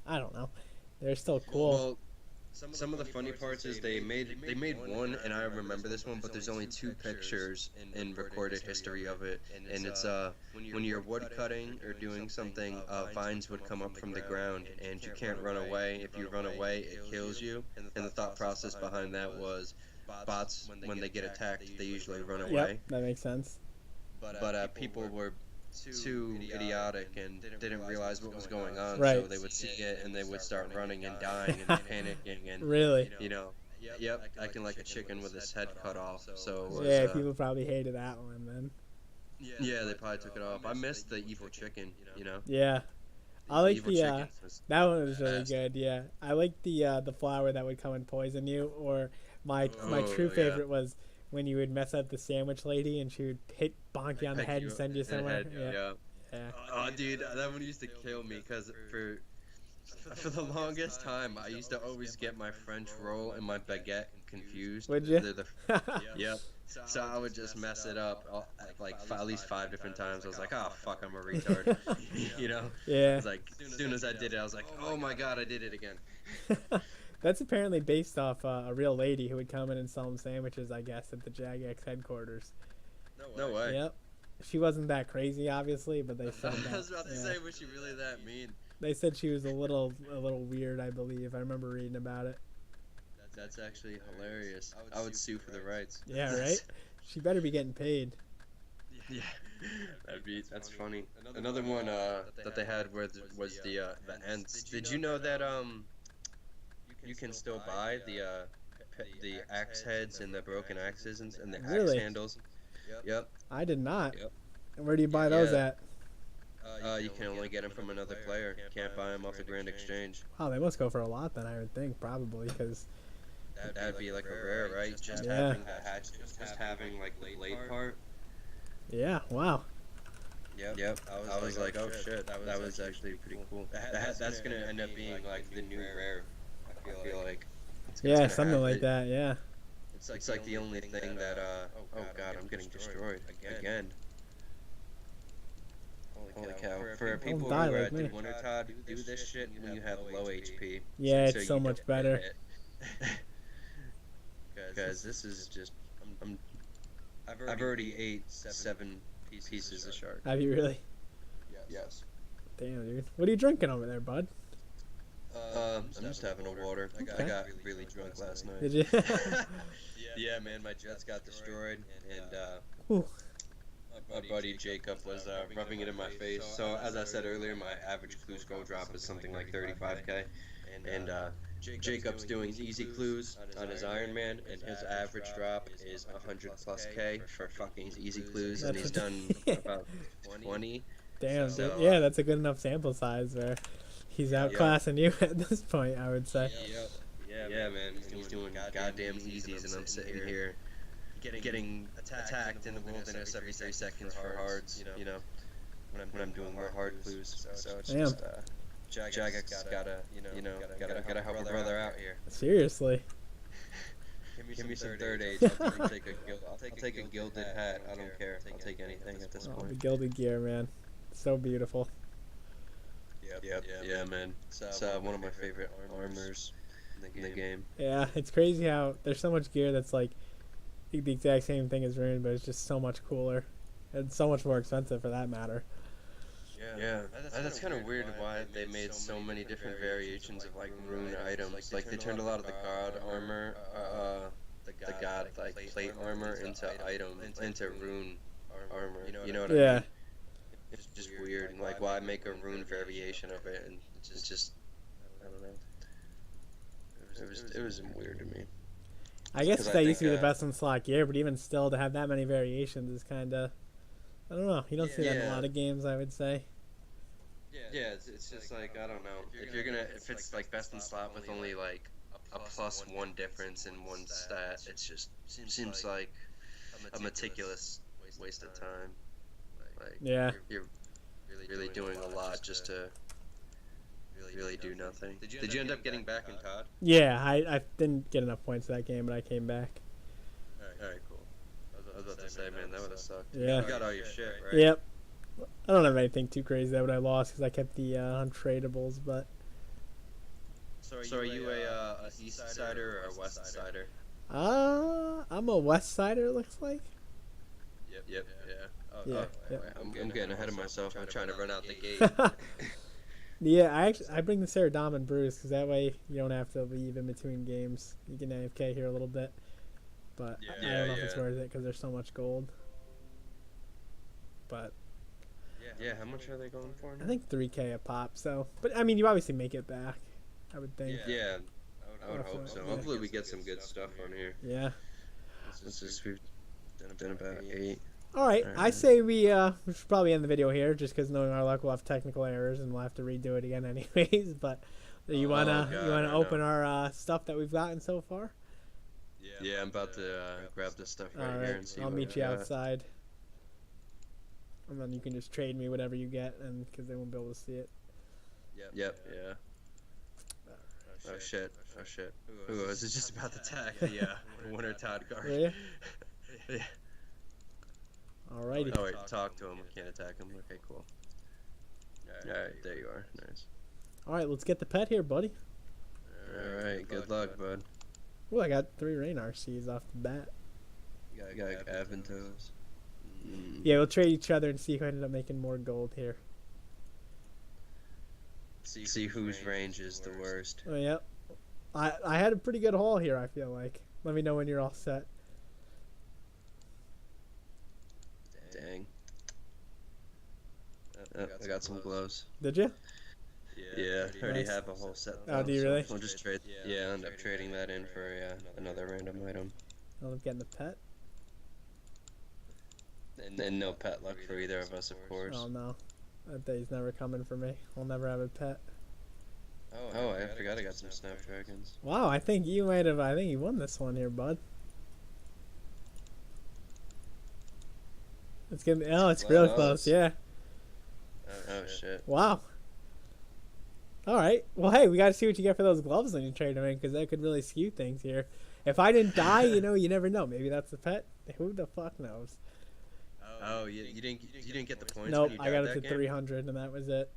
I don't know. They're still cool. Well, some of the funny parts is they made one, and I remember this one, but there's only 2 pictures in recorded history of it, and it's when you're wood cutting or doing something, vines would come up from the ground, and you can't run away. If you run away, it kills you. And the thought process behind that was bots, when they get attacked, they usually run away. Yep, that makes sense. But people were too idiotic and didn't realize what was going on, Right. so they would see it and they would start running and dying and panicking and Really? Yep, acting like a chicken with his head cut off. So it was, Yeah, people probably hated that one then. yeah, they probably took it off. I missed the evil chicken. Yeah. I like evil the chicken was that one was really best. good. Yeah, I like the flower that would come and poison you. Or my true yeah. favorite was when you would mess up the sandwich lady and she would bonk you on the head and send you somewhere. Yeah. Yeah. Oh, dude, that one used to kill me because For the longest time, I used to always get my French roll and my baguette confused. Would you? Yep. So I would just mess it up like at least 5 different times. I was like, oh fuck, I'm a retard. You know? Yeah. It's like as soon as I did it, I was like, oh my god, I did it again. That's apparently based off a real lady who would come in and sell them sandwiches, I guess, at the Jagex headquarters. No way. Yep. She wasn't that crazy, obviously, but they said that. I was about to say, was she really that mean? They said she was a little weird, I believe. I remember reading about it. That's actually hilarious. I would sue for the rights. Yeah, right? She better be getting paid. Yeah, that's funny. Another one that they had was the ends. Did you know that you can still buy the axe heads and the broken axes and the axe handles? Yep. I did not. Yep. And where do you buy those at? You can only get them from another player. Can't buy them off the Grand Exchange. Wow, they must go for a lot then, I would think, probably, because... That'd be like a rare, right? Just having the hatch, just having like the blade part. Yeah, wow. Yep. I was like, oh shit, that was actually pretty cool. That's gonna end up being like the new rare. I feel like. Yeah, something like that. Yeah. It's like the only thing that oh god, I'm getting destroyed again. Holy cow! For people who are at WIntertodt, do this shit when you have low HP. Yeah, it's so much better. Guys, this is just I've already ate 7 pieces of shark. Have you really? Yes. Damn, dude. What are you drinking over there, bud? I'm just having a water. I got really drunk last night. Did you? Yeah, man, my jets got destroyed, and my buddy Jacob was rubbing it in my face. So as I said earlier, my average clue score drop is something like 35k, and Jacob's doing easy clues on his Iron Man, and his average drop is 100+k for fucking easy clues, and he's done about 20. Damn, dude. Yeah, that's a good enough sample size where he's outclassing you at this point, I would say. Yeah, man, he's doing goddamn easies, and I'm sitting here getting attacked in the wilderness every 3 seconds for hards, you know, when I'm doing more hard clues. So it's just, Jagex gotta help a brother out here. Seriously. Give me some third age. I'll take a gilded hat. I don't care. I'll take anything at this point. The gilded gear, man. So beautiful. Yep. Yeah, man. It's one of my favorite armors in the game. Yeah, it's crazy how there's so much gear that's like the exact same thing as Rune, but it's just so much cooler and so much more expensive for that matter. Yeah, that's kind of weird why they made so many different variations of like rune items. Like they turned a lot of the god armor, the god like plate armor into rune armor. You know what I mean? It's just weird. Like why make a rune variation of it? And it's just I don't know. It was weird to me. I guess that used to be the best in slot gear, but even still, to have that many variations is kind of, I don't know. You don't see that in a lot of games, I would say. Yeah, it's just like I don't know. If it's like best in slot with only like a +1 difference in one stat, it just seems like a meticulous waste of time. Like you're really doing a lot just to really do nothing. Did you end up getting back in COD? Yeah, I didn't get enough points for that game, but I came back. Alright, cool. I was about to say, man, that would have sucked. Yeah. You got all your shit, right? Yep. I don't have anything too crazy that I lost because I kept the untradables, but... So are you a East Sider or a West Sider? I'm a West Sider, it looks like. Yep. Yeah. I'm getting ahead of myself. I'm trying to run out the gate. Yeah, I bring the Ceradom and Bruce because that way you don't have to leave in between games. You can AFK here a little bit, but I don't know if it's worth it because there's so much gold. But yeah, how much are they going for now? I think 3K a pop. So, but I mean, you obviously make it back. I would think. Yeah, I would hope so. Hopefully, we get some good stuff on here. Yeah. We've done about 8. All right, I say we should probably end the video here, just because knowing our luck, we'll have technical errors and we'll have to redo it again anyways. But you wanna open our stuff that we've gotten so far? Yeah, I'm about to grab this stuff right here and see. I'll meet you outside, and then you can just trade me whatever you get, and because they won't be able to see it. Yep. Yeah. Oh shit. Oh shit. Ooh, I was just about to attack the WIntertodt guard. Were you? Yeah. Alrighty. Oh wait, talk to him. I can't attack him. Okay, cool. Alright, there you are. Nice. Alright, let's get the pet here, buddy. Alright, good luck, bud. Ooh, I got 3 rain RCs off the bat. You got Aventos. Yeah, we'll trade each other and see who ended up making more gold here. See whose range is the worst. Oh, yeah. I had a pretty good haul here, I feel like. Let me know when you're all set. Dang. I got some gloves. Did you? Yeah, I already Nice. have a whole set. Oh, do you really? We'll just trade. Yeah, I'll end up trading that in for another random item. I'll end up getting the pet. And no pet luck for either of us, of course. Oh, no. That day's never coming for me. I'll never have a pet. Oh, I forgot I got some snapdragons. Wow, I think you might have. I think you won this one here, bud. It's gonna. Oh, it's real close. Yeah. Oh shit. Wow. All right. Well, hey, we got to see what you get for those gloves when you trade them in, because that could really skew things here. If I didn't die, you never know. Maybe that's the pet. Who the fuck knows? Oh, you didn't get the points. Nope, when you I got died it to that game? 300, and that was it.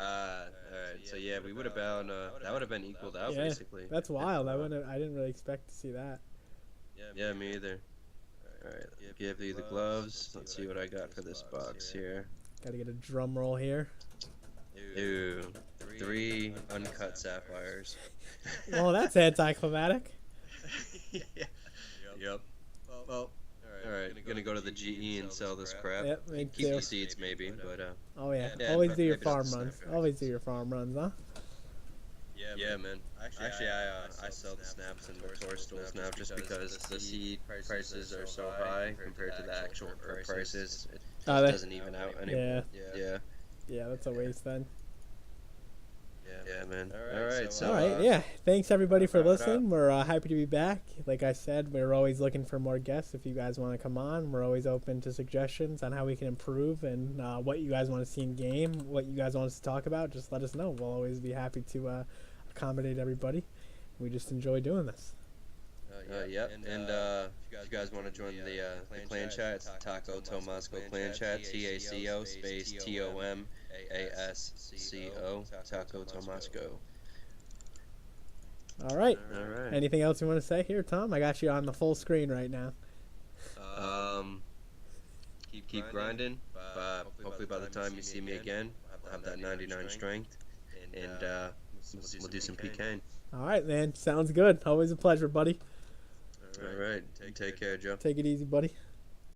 Alright. So yeah, we would have been that would have been equaled out Yeah, basically. That's wild. I didn't really expect to see that. Yeah, me either. Alright, give you the gloves. Let's see what I got for this box here. Got to get a drum roll here. Ooh, 3 uncut sapphires. Well, that's anticlimactic. Yeah. Yep. Well, alright, gonna go to the GE and sell this crap. Yep, me Keep too. the seeds maybe, but Oh yeah, yeah, always but do your maybe not farm the runs. snapdragons. Always do your farm runs, huh? yeah, man. Actually, I sell the snaps and the tourstools now just because the seed prices are so high compared to the actual prices. It Are they? doesn't even out anymore. Yeah. Yeah, that's a waste then. Yeah, man. Alright, so All right, yeah. Thanks everybody for wrap it listening. We're happy to be back. Like I said, we're always looking for more guests. If you guys want to come on, we're always open to suggestions on how we can improve and what you guys want to see in game, what you guys want us to talk about. Just let us know. We'll always be happy to accommodate everybody. We just enjoy doing this. Yep, and if you guys want to join the clan chat, it's Taco Tomasco clan chat, TACO space TOMASCO, Taco Tomasco. All right. Alright. Anything else you want to say here, Tom? I got you on the full screen right now. Keep grinding. Hopefully by the time you see me again, I'll have that 99 strength, and we'll do some PKing. All right, man. Sounds good. Always a pleasure, buddy. All right. Take care, Joe. Take it easy, buddy.